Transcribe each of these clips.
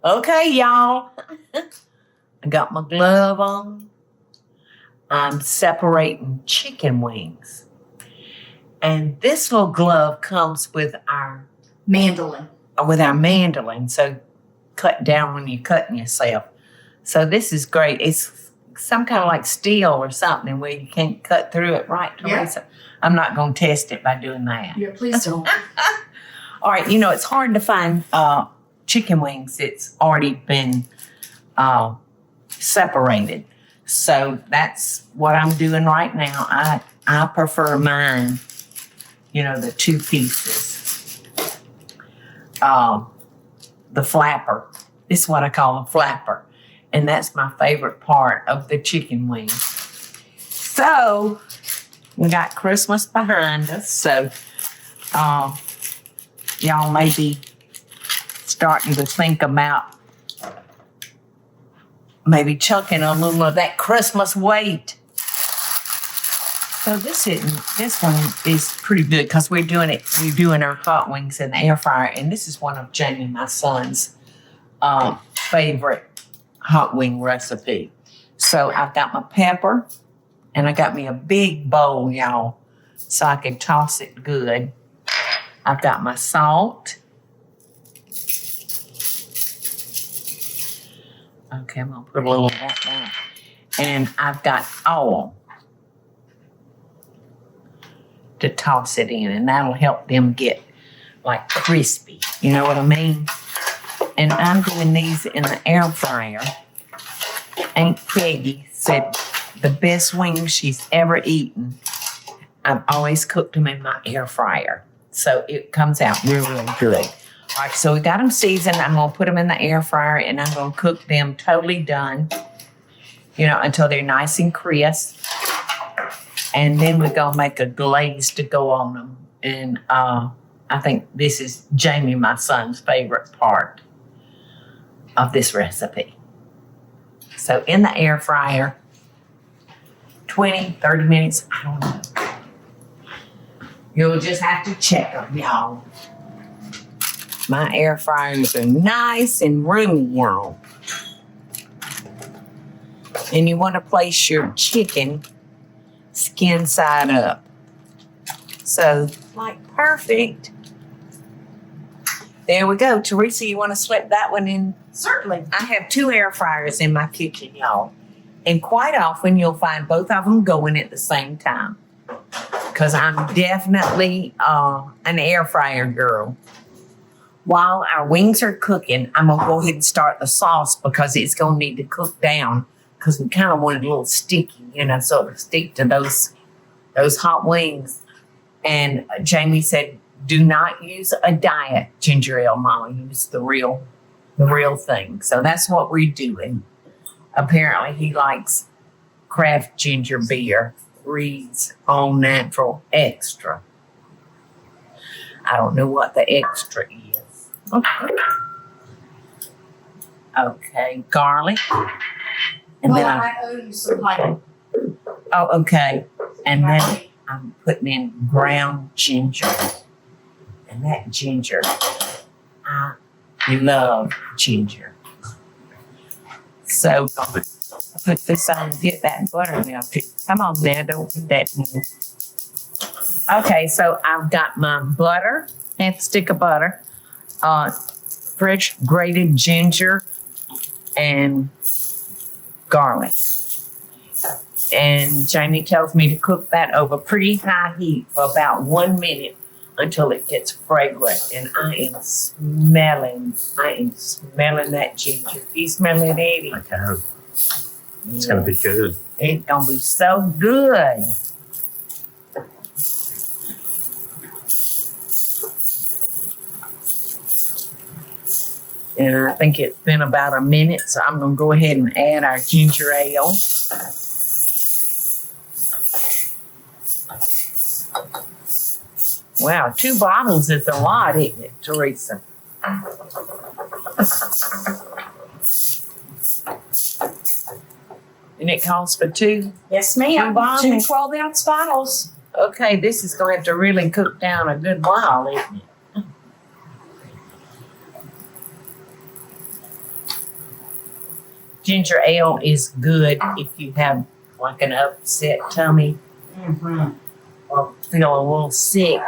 Okay, y'all. I got my glove on. I'm separating chicken wings. And this little glove comes with our mandolin. So cut down when you're cutting yourself. So this is great. It's some kind of like steel or something where you can't cut through it, right, Teresa? Yeah. I'm not going to test it by doing that. Yeah, please don't. All right, it's hard to find chicken wings that's already been separated. So that's what I'm doing right now. I prefer mine, the two pieces. The flapper. This is what I call a flapper. And that's my favorite part of the chicken wing. So we got Christmas behind us. So y'all may be starting to think about maybe chucking a little of that Christmas weight. So this one is pretty good because we're doing our hot wings in the air fryer, and this is one of Jamie, my son's favorite hot wing recipe. So I've got my pepper, and I got me a big bowl, y'all, so I can toss it good. I've got my salt. Okay, I'm going to put a little of that down. And I've got oil to toss it in, and that'll help them get like crispy. You know what I mean? And I'm doing these in the air fryer. Aunt Peggy said the best wings she's ever eaten, I've always cooked them in my air fryer. So it comes out real, real good. All right, so we got them seasoned. I'm going to put them in the air fryer, and I'm going to cook them totally done, until they're nice and crisp. And then we're going to make a glaze to go on them. And I think this is Jamie, my son's favorite part of this recipe. So in the air fryer, 20, 30 minutes, I don't know. You'll just have to check them, y'all. My air fryers are nice and roomy, y'all. And you want to place your chicken skin side up. So, perfect. There we go. Teresa, you want to slip that one in? Certainly. I have 2 air fryers in my kitchen, y'all. And quite often you'll find both of them going at the same time. Because I'm definitely an air fryer girl. While our wings are cooking, I'm going to go ahead and start the sauce because it's going to need to cook down because we kind of want it a little sticky, so it'll stick to those hot wings. And Jamie said, do not use a diet ginger ale, Mama. Use the real thing. So that's what we're doing. Apparently he likes craft ginger beer. Reads All Natural Extra. I don't know what the extra is. Okay, garlic. And then I owe you some honey. Oh, okay. And then I'm putting in ground ginger. And that ginger, I love ginger. So put this on and get that butter melted. Come on now, don't do that. Okay, so I've got my butter, half a stick of butter, fresh grated ginger, and garlic. And Jamie tells me to cook that over pretty high heat for about 1 minute until it gets fragrant. And I am smelling that ginger. Do you smell it, Eddie? I can. It's going to be good. It's going to be so good. And I think it's been about a minute, so I'm going to go ahead and add our ginger ale. Wow, 2 bottles is a lot, isn't it, Teresa? And it calls for 2? Yes, ma'am. 2 bottles? 2 12-ounce bottles. Okay, this is going to have to really cook down a good while, isn't it? Ginger ale is good if you have like an upset tummy Mm-hmm. or feel a little sick.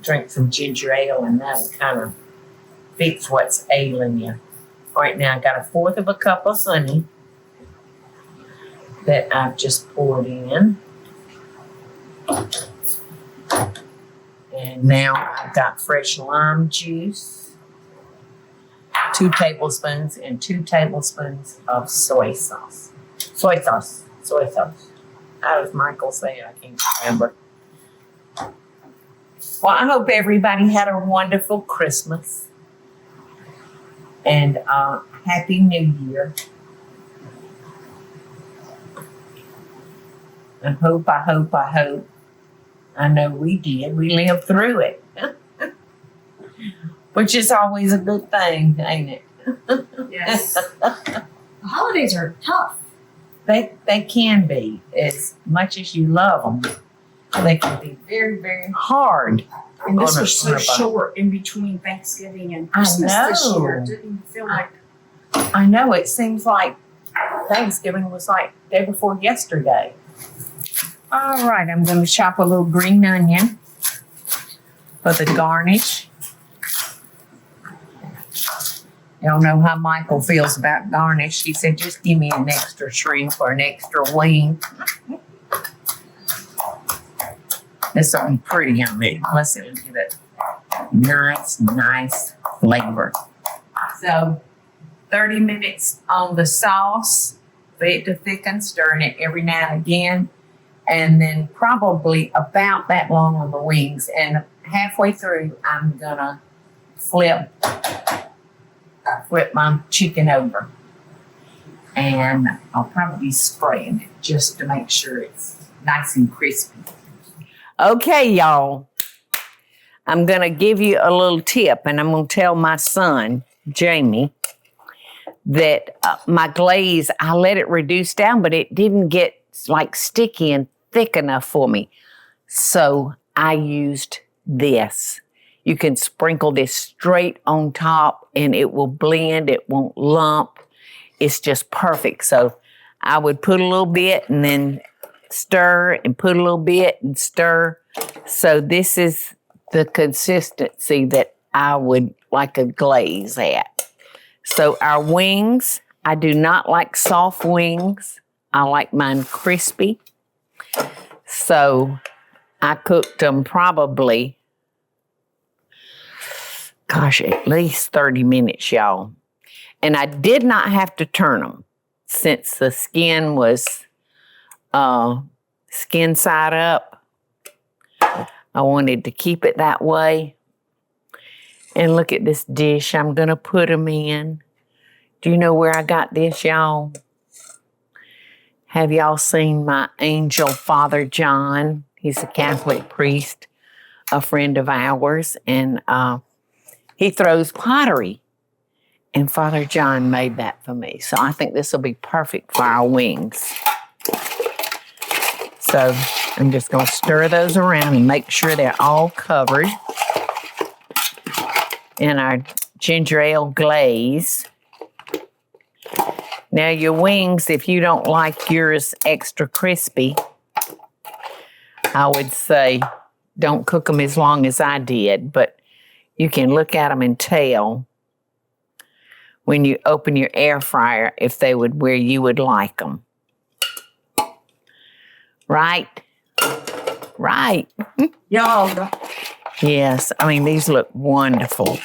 Drink some ginger ale and that'll kind of fix what's ailing you. All right, now I got 1/4 of a cup of honey that I've just poured in. And now I've got fresh lime juice, 2 tablespoons, and 2 tablespoons of soy sauce. Soy sauce. How does Michael say it? I can't remember. Well, I hope everybody had a wonderful Christmas and Happy New Year. I hope. I know we did. We lived through it. Which is always a good thing, ain't it? Yes. The holidays are tough. They can be, as much as you love them. They can be very, very hard. And this On a- was so on a bun. short in between Thanksgiving and I Christmas this know. year. It didn't feel like I know it seems like Thanksgiving was like day before yesterday. All right, I'm going to chop a little green onion for the garnish. Y'all know how Michael feels about garnish. He said, just give me an extra shrimp or an extra wing. This will be pretty on it. Plus it'll give it nice flavor. So 30 minutes on the sauce for it to thicken, stirring it every now and again. And then probably about that long on the wings. And halfway through, I'm gonna flip my chicken over. And I'll probably be spraying it just to make sure it's nice and crispy. Okay, y'all. I'm gonna give you a little tip, and I'm gonna tell my son, Jamie, that my glaze, I let it reduce down, but it didn't get like sticky and thick enough for me. So I used this. You can sprinkle this straight on top and it will blend, it won't lump. It's just perfect. So I would put a little bit and then stir and put a little bit and stir. So this is the consistency that I would like a glaze at. So our wings, I do not like soft wings. I like mine crispy. So I cooked them probably, at least 30 minutes, y'all. And I did not have to turn them since the skin was skin side up. I wanted to keep it that way. And look at this dish I'm going to put them in. Do you know where I got this, y'all? Have y'all seen my angel Father John? He's a Catholic priest, a friend of ours, and he throws pottery. And Father John made that for me. So I think this will be perfect for our wings. So I'm just going to stir those around and make sure they're all covered in our ginger ale glaze. Now your wings, if you don't like yours extra crispy, I would say don't cook them as long as I did, but you can look at them and tell when you open your air fryer if they would where you would like them. Right? Right. y'all. Yes, I mean, these look wonderful.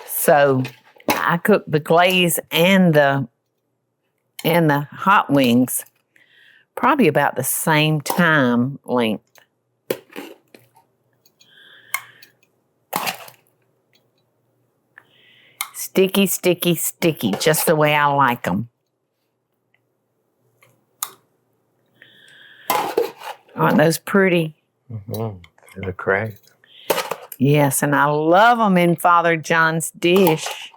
So I cooked the glaze and the hot wings probably about the same time length. Sticky, sticky, sticky, just the way I like them. Aren't those pretty? Mm-hmm. They look great. Yes, and I love them in Father John's dish.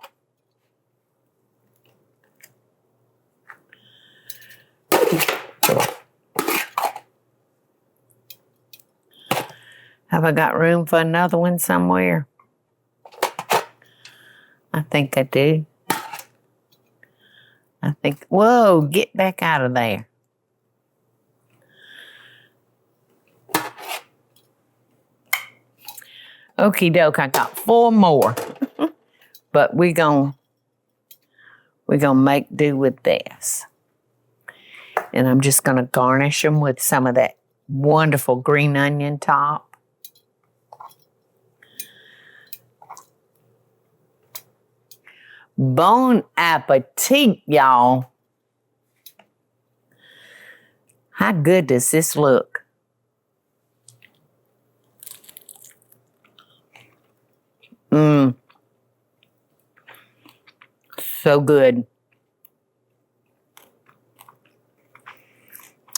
Have I got room for another one somewhere? I think I do. Whoa, get back out of there. Okie doke, I got 4 more. But we're gonna make do with this. And I'm just gonna garnish them with some of that wonderful green onion top. Bon appetit, y'all. How good does this look? Mmm. So good.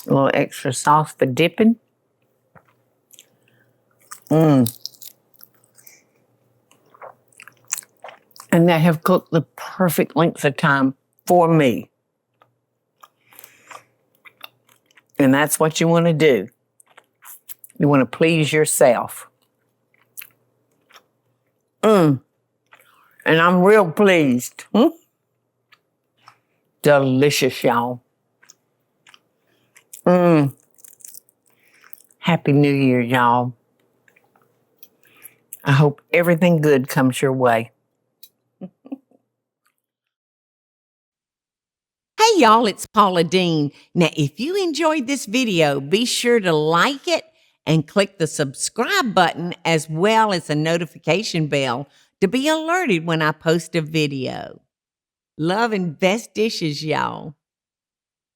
A little extra sauce for dipping. Mmm. And they have cooked the perfect length of time for me. And that's what you want to do. You want to please yourself. And I'm real pleased. Delicious, y'all. Happy New Year, y'all. I hope everything good comes your way. Hey y'all, it's Paula Deen. Now, if you enjoyed this video, be sure to like it and click the subscribe button as well as the notification bell to be alerted when I post a video. Love and best dishes, y'all.